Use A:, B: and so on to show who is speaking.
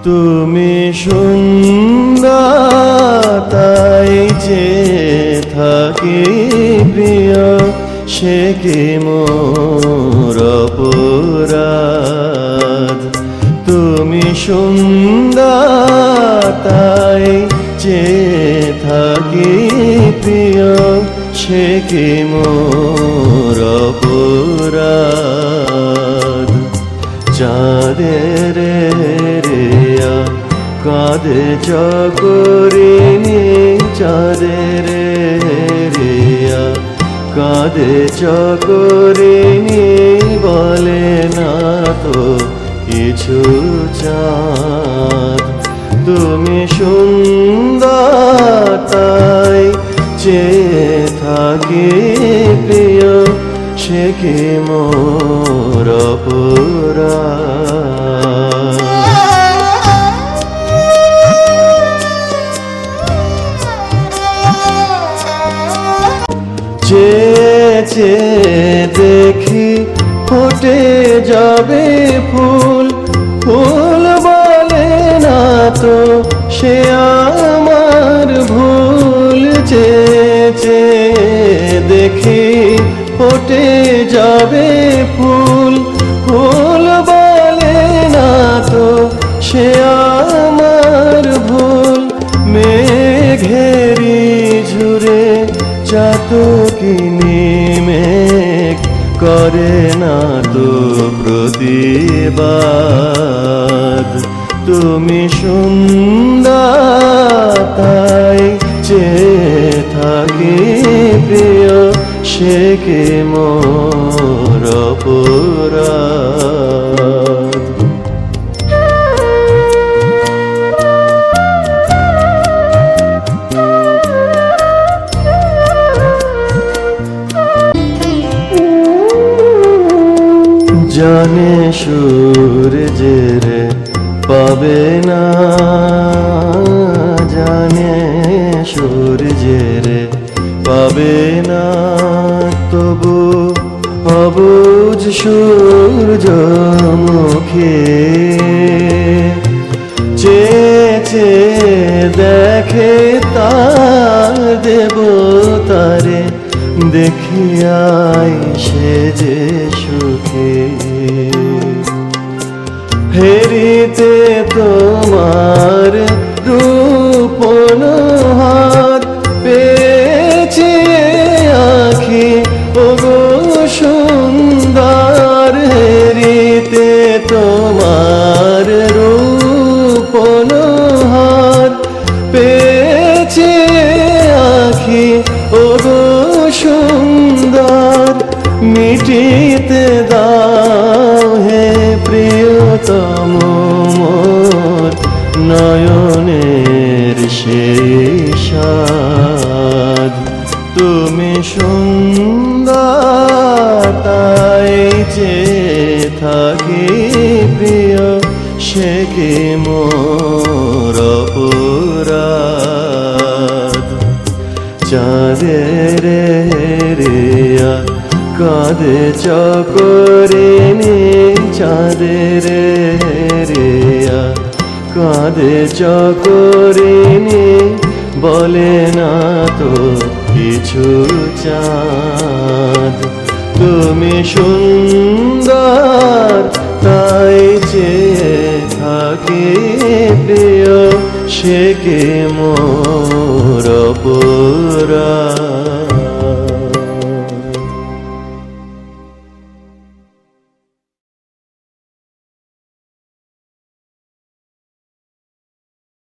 A: তুমি সুন্দর তাই যে থাকি প্রিয়, সে কি মোর অপরাধ। তুমি সুন্দর তাই যে থাকি প্রিয়, সে কি মোর অপরাধ। চাঁদের রেয়া কাঁধে চকরিনি, চাঁদের রেয়া কাঁধে চকরিনি, বলে না তো কিছু চাঁদ। তুমি সুন্দর তাই যে থাকি প্রিয়, সে কি মোর অপরাধ। চেয়ে দেখি ফুটে যাবে ফুল, ফুল বলে না তো সে আমার ভুল। চেয়ে দেখি ফুটে যাবে ফুল, ফুল বলে না তো সে আমার ভুল। মেঘেরি ঝুরে চাতকিনি মেঘ করে না তো প্রতিবাদ। তুমি সুন্দর তাই যে থাকি প্রিয়, সে কি মোর অপরাধ। জানে সূর্যের পাবে না, জানে সূর্যের পাবে না, তবু অবুঝ সূর্যমুখী চেয়ে দেখে তার দেবতারে, দেখিয়াই সে যে সুখী। ফেরিতে তোমার রূপন হাত পেয়েছি আখি, ওগো সুন্দর। হেরিতে তোমার রূপন হাত পেয়েছি আখি, ওগো সুন্দর। মিটিতে দাও হে প্রিয়তম মোর নয়নের সেই স্বাদ। তুমি সুন্দর তাই যে থাকি প্রিয়, সে কি মোর অপরাধ। চাঁদের রেয়া কাঁধে চকরিনি, চাঁদের রেয়া কাঁধে চকরিনি, বলে না তো কিছু চাঁদ। তুমি সুন্দর তাই যে থাকি প্রিয়, সে কি মোর অপরাধ।